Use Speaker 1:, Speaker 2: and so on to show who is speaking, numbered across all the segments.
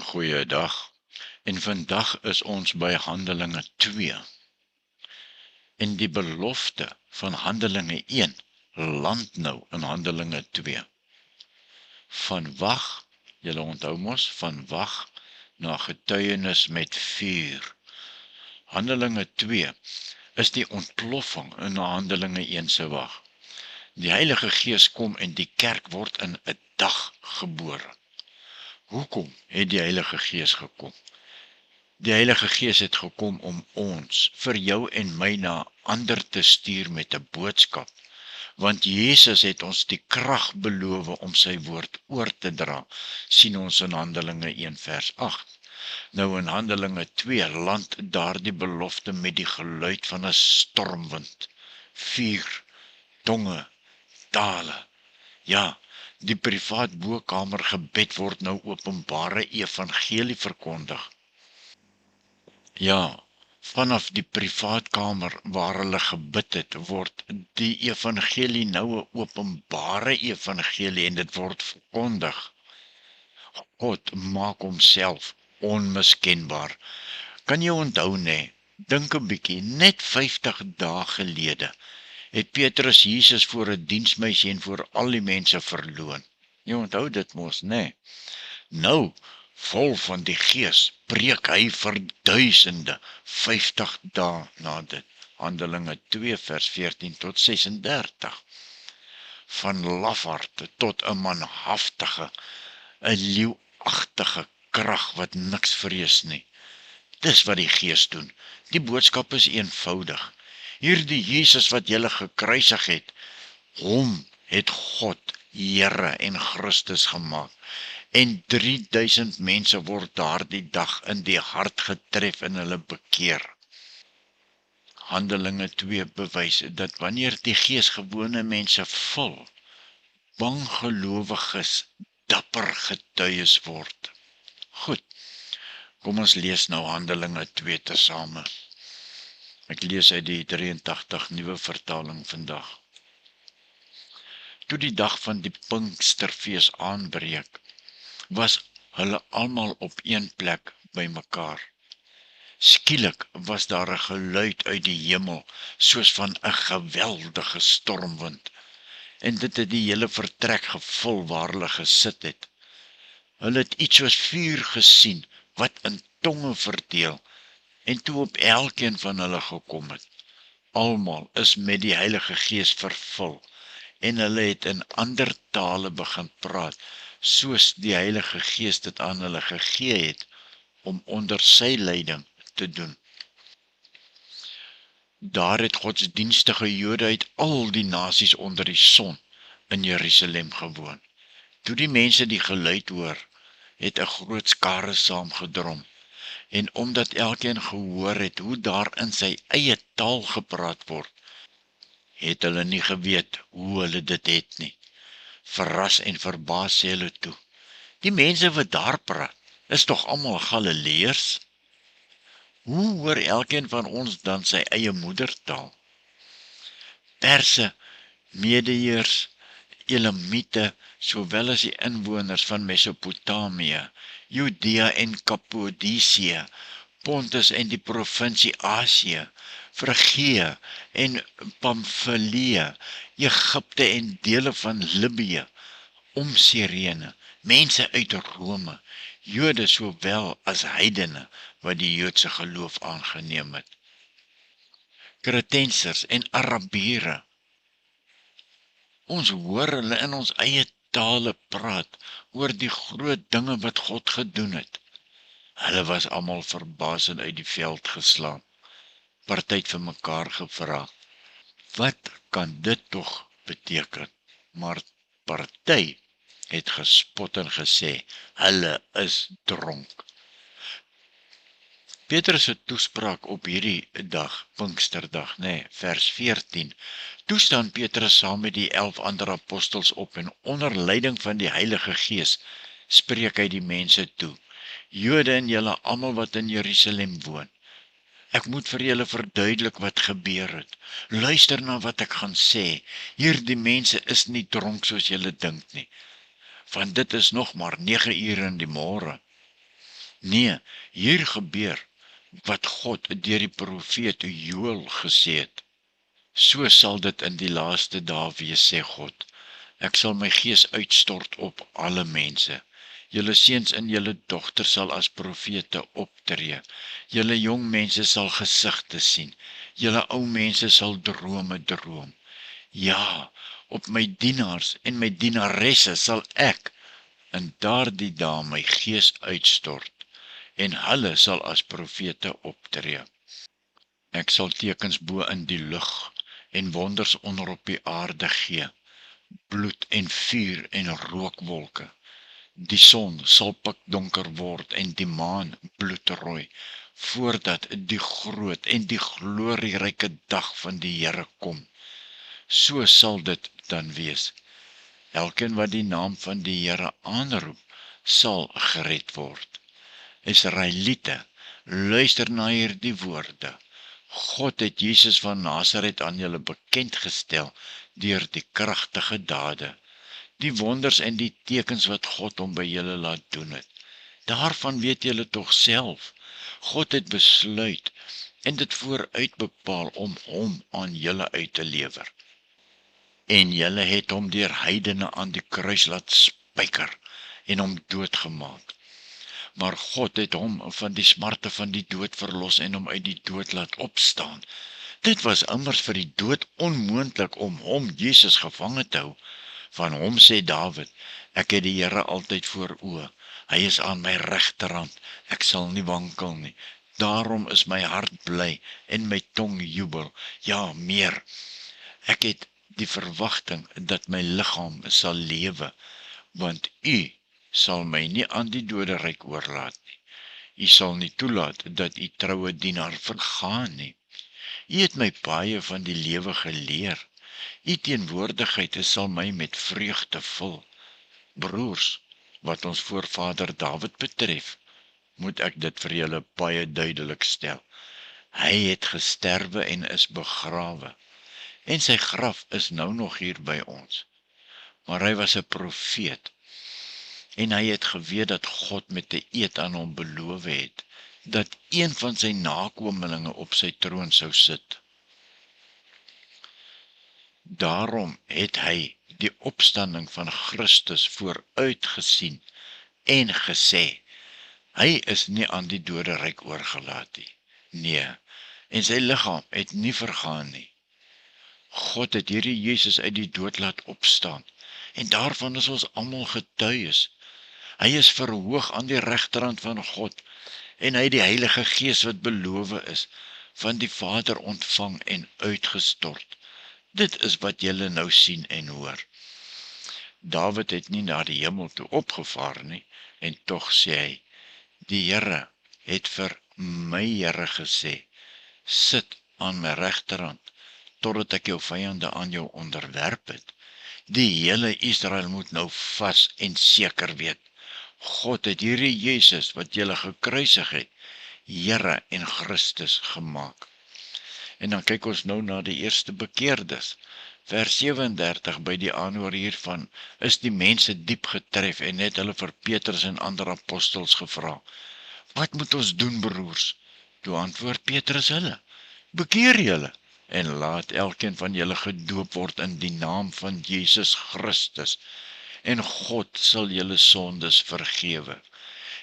Speaker 1: Goeiedag. En vandag is ons by Handelinge 2. En die belofte van Handelinge 1 land nou in Handelinge 2. Van wag, julle onthou mos, van wag na getuienis met vuur. Handelinge 2 is die ontploffing in Handelinge 1 se wag. Die Heilige Gees kom en die kerk word in 'n dag gebore. Hoekom het die Heilige Gees gekom? Die Heilige Gees het gekom om ons, vir jou en my, na ander te stuur met 'n boodskap. Want Jesus het ons die krag beloof om sy woord oor te dra, sien ons in Handelinge 1 vers 8. Nou in Handelinge 2 land daardie belofte met die geluid van 'n stormwind, vuur, tonge, tale. Ja, die privaat bokamer gebed word nou openbare evangelie verkondig. Ja, vanaf die privaatkamer waar hulle gebid het, word die evangelie nou 'n openbare evangelie en dit word verkondig. God maak homself onmiskenbaar. Kan jy onthou nê? Dink 'n bietjie, net 50 dae gelede het Petrus Jesus voor 'n diensmeisie en voor al die mense verloon. Jy onthou dit mos, nê? Nou, vol van die Gees, preek hy vir duisende, 50 dae na dit. Handelinge 2 vers 14 tot 36. Van lafaard tot 'n manhaftige, 'n leeuagtige krag wat niks vrees nie. Dis wat die Gees doen. Die boodskap is eenvoudig. Hierdie Jesus wat julle gekruisig het, hom het God, Here en Christus gemaak. En 3000 mense word daardie dag in die hart getref en hulle bekeer. Handelinge 2 bewys dat wanneer die Gees gewone mense vul, banggelowiges dapper getuies word. Goed, kom ons lees nou Handelinge 2 tesame. Ek lees uit die 83 nuwe vertaling vandag. Toe die dag van die Pinksterfees aanbreek, was hulle almal op een plek bymekaar. Skielik was daar 'n geluid uit die hemel, soos van 'n geweldige stormwind, en dit het die hele vertrek gevul waar hulle gesit het. Hulle het iets soos vuur gesien, wat in tonge verdeel, en toe op elkeen van hulle gekom het. Almal is met die Heilige Gees vervul, en hulle het in ander tale begin praat, soos die Heilige Gees dit aan hulle gegee het, om onder sy leiding te doen. Daar het godsdienstige Jode uit al die nasies onder die son in Jerusalem gewoon. Toe die mense die geluid hoor, het 'n groot skare saamgedrom, en omdat elkeen gehoor het hoe daar in sy eie taal gepraat word, het hulle nie geweet hoe hulle dit het nie. Verras en verbaas sê hulle toe: "Die mense wat daar praat, is tog almal Galileërs? Hoe hoor elkeen van ons dan sy eie moedertaal?" Perse, Medeërs, Elamiete, sowel as die inwoners van Mesopotamië, Judea en Kappadosië, Pontus en die provinsie Asië, Frigië en Pamfilië, Egipte en dele van Libië, om Sirene, mense uit Rome, Jode sowel as heidene wat die Joodse geloof aangeneem het, Kretensers en Arabiere. Ons hoor hulle in ons eie tale praat oor die groot dinge wat God gedoen het. Hulle was almal verbaas en uit die veld geslaan. Party het vir mekaar gevra: "Wat kan dit tog beteken?" Maar party het gespot en gesê: "Hulle is dronk." Petrus se toespraak op hierdie dag, Pinksterdag, vers 14. Toe staan Petrus saam met die 11 ander apostels op en onder leiding van die Heilige Gees spreek hy die mense toe: "Jode en julle almal wat in Jerusalem woon, ek moet vir julle verduidelik wat gebeur het. Luister na wat ek gaan sê. Hierdie mense is nie dronk soos julle dink nie, want dit is nog maar 9 ure in die môre. Nee, hier gebeur wat God deur die profeet Joël gesê het. So sal dit in die laaste dae wees, sê God. Ek sal my gees uitstort op alle mense. Julle seuns en julle dogters sal as profete optree. Julle jong mense sal gesigte sien. Julle ou mense sal drome droom. Ja, op my dienaars en my dienaresse sal ek in daardie dae my gees uitstort, en hulle sal as profete optree. Ek sal tekens bo in die lug en wonders onder op die aarde gee, bloed en vuur en rookwolke. Die son sal pikdonker word en die maan bloedrooi, voordat die groot en die glorieryke dag van die Here kom. So sal dit dan wees. Elkeen wat die naam van die Here aanroep, sal gered word. Israeliete, luister na hierdie woorde. God het Jesus van Nasaret aan julle bekend gestel deur die kragtige dade, die wonders en die tekens wat God hom by julle laat doen het. Daarvan weet julle tog self. God het besluit en dit vooruit bepaal om hom aan julle uit te lewer. En julle het hom deur heidene aan die kruis laat spyker en hom doodgemaak. Maar God het hom van die smarte van die dood verlos en hom uit die dood laat opstaan. Dit was immers vir die dood onmoontlik om hom, Jesus, gevange te hou. Van hom sê Dawid, ek het die Here altyd voor oë. Hy is aan my regterhand, ek sal nie wankel nie. Daarom is my hart bly en my tong jubel. Ja, meer. Ek het die verwagting dat my liggaam sal lewe, want U sal my nie aan die doderyk oorlaat nie. U sal nie toelaat dat U troue dienaar vergaan nie. U het my baie van die lewe geleer. U teenwoordigheid sal my met vreugde vul. Broers, wat ons voorvader Dawid betref, moet ek dit vir julle baie duidelik stel. Hy het gesterwe en is begrawe, en sy graf is nou nog hier by ons. Maar hy was 'n profeet, en hy het geweet dat God met 'n eed aan hom beloof het, dat een van sy nakomelinge op sy troon sou sit. Daarom het hy die opstanding van Christus vooruitgesien en gesê, hy is nie aan die doderyk oorgelaat nie. Nee, en sy liggaam het nie vergaan nie. God het hierdie Jesus uit die dood laat opstaan, en daarvan is ons almal getuies. Hy is verhoog aan die regterhand van God, en hy het die Heilige Gees wat beloof is, van die Vader ontvang en uitgestort. Dit is wat julle nou sien en hoor. Dawid het nie na die hemel toe opgevaar nie, en tog sê hy, die Here het vir my Here gesê, sit aan my regterhand, totdat ek jou vyande aan jou onderwerp het. Die hele Israel moet nou vas en seker weet, God het hierdie Jesus wat julle gekruisig het, Here en Christus gemaak. En dan kyk ons nou na die eerste bekeerdes. Vers 37 by die aanhoor hiervan, is die mense diep getref en het hulle vir Petrus en ander apostels gevra, wat moet ons doen, broers? Toe antwoord Petrus hulle, bekeer julle, en laat elkeen van julle gedoop word in die naam van Jesus Christus, en God sal julle sondes vergewe,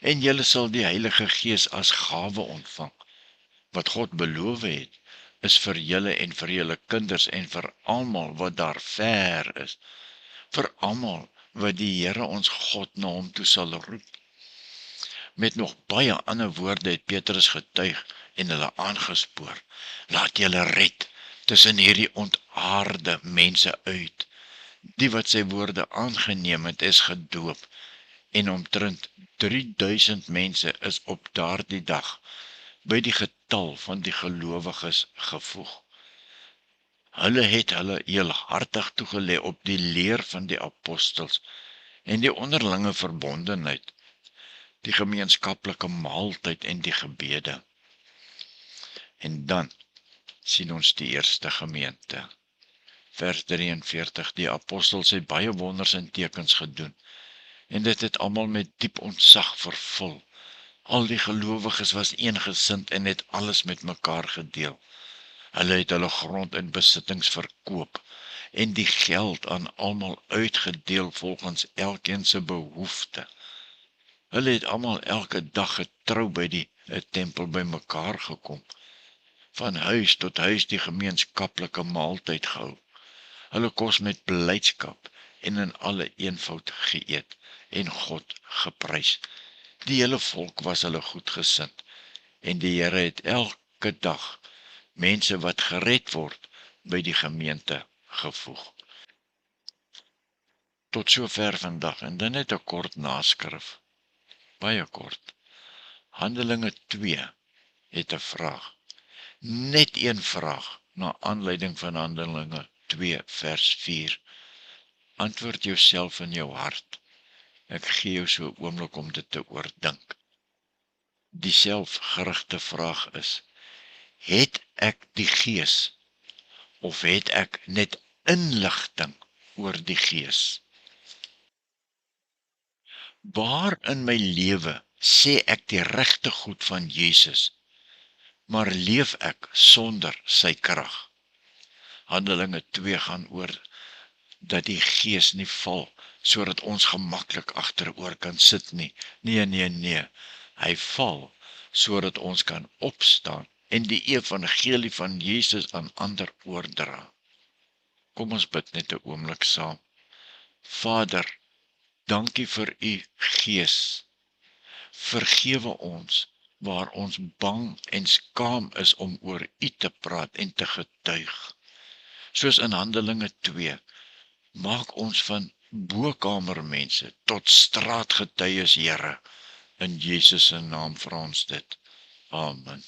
Speaker 1: en julle sal die Heilige Gees as gawe ontvang. Wat God beloof het, is vir julle en vir julle kinders en vir almal wat daar ver is, vir almal wat die Here ons God na hom toe sal roep. Met nog baie ander woorde het Petrus getuig en hulle aangespoor, laat julle red tussen hierdie ontaarde mense uit. Die wat sy woorde aangeneem het, is gedoop, en omtrent 3000 mense is op daardie dag by die getal van die gelowiges gevoeg. Hulle het hulle heelhartig toegelê op die leer van die apostels en die onderlinge verbondenheid, die gemeenskaplike maaltyd en die gebede. En dan sien ons die eerste gemeente. Vers 43, die apostels het baie wonders en tekens gedoen, en dit het almal met diep ontzag vervul. Al die gelowiges was eengesind en het alles met mekaar gedeel. Hulle het hulle grond en besittings verkoop en die geld aan almal uitgedeel volgens elkeen se behoefte. Hulle het almal elke dag getrou by die tempel by mekaar gekom. Van huis tot huis die gemeenskaplike maaltyd gehou. Hulle kos met blydskap en in alle eenvoud geëet en God geprys. Die hele volk was hulle goedgesind en die Here het elke dag mense wat gered word by die gemeente gevoeg. Tot sover vandag en dan net 'n kort naskrif. Baie kort. Handelinge 2 het 'n vraag. Net een vraag na aanleiding van Handelinge 2 vers 4. Antwoord jouself in jou hart. Ek gee jou so 'n oomblik om dit te oordink. Die selfgerigte vraag is: het ek die Gees of het ek net inligting oor die Gees? Waar in my lewe sê ek die regte goed van Jesus, maar leef ek sonder sy krag? Handelinge 2 gaan oor dat die Gees nie val, sodat ons gemaklik agteroor kan sit nie. Nee. Hy val, sodat ons kan opstaan en die evangelie van Jesus aan ander oordra. Kom ons bid net 'n oomblik saam. Vader, dankie vir u Gees. Vergewe ons waar ons bang en skaam is om oor u te praat en te getuig. Soos in Handelinge 2, maak ons van bokamermense tot straatgetuies, Here. In Jesus se naam vra ons dit. Amen.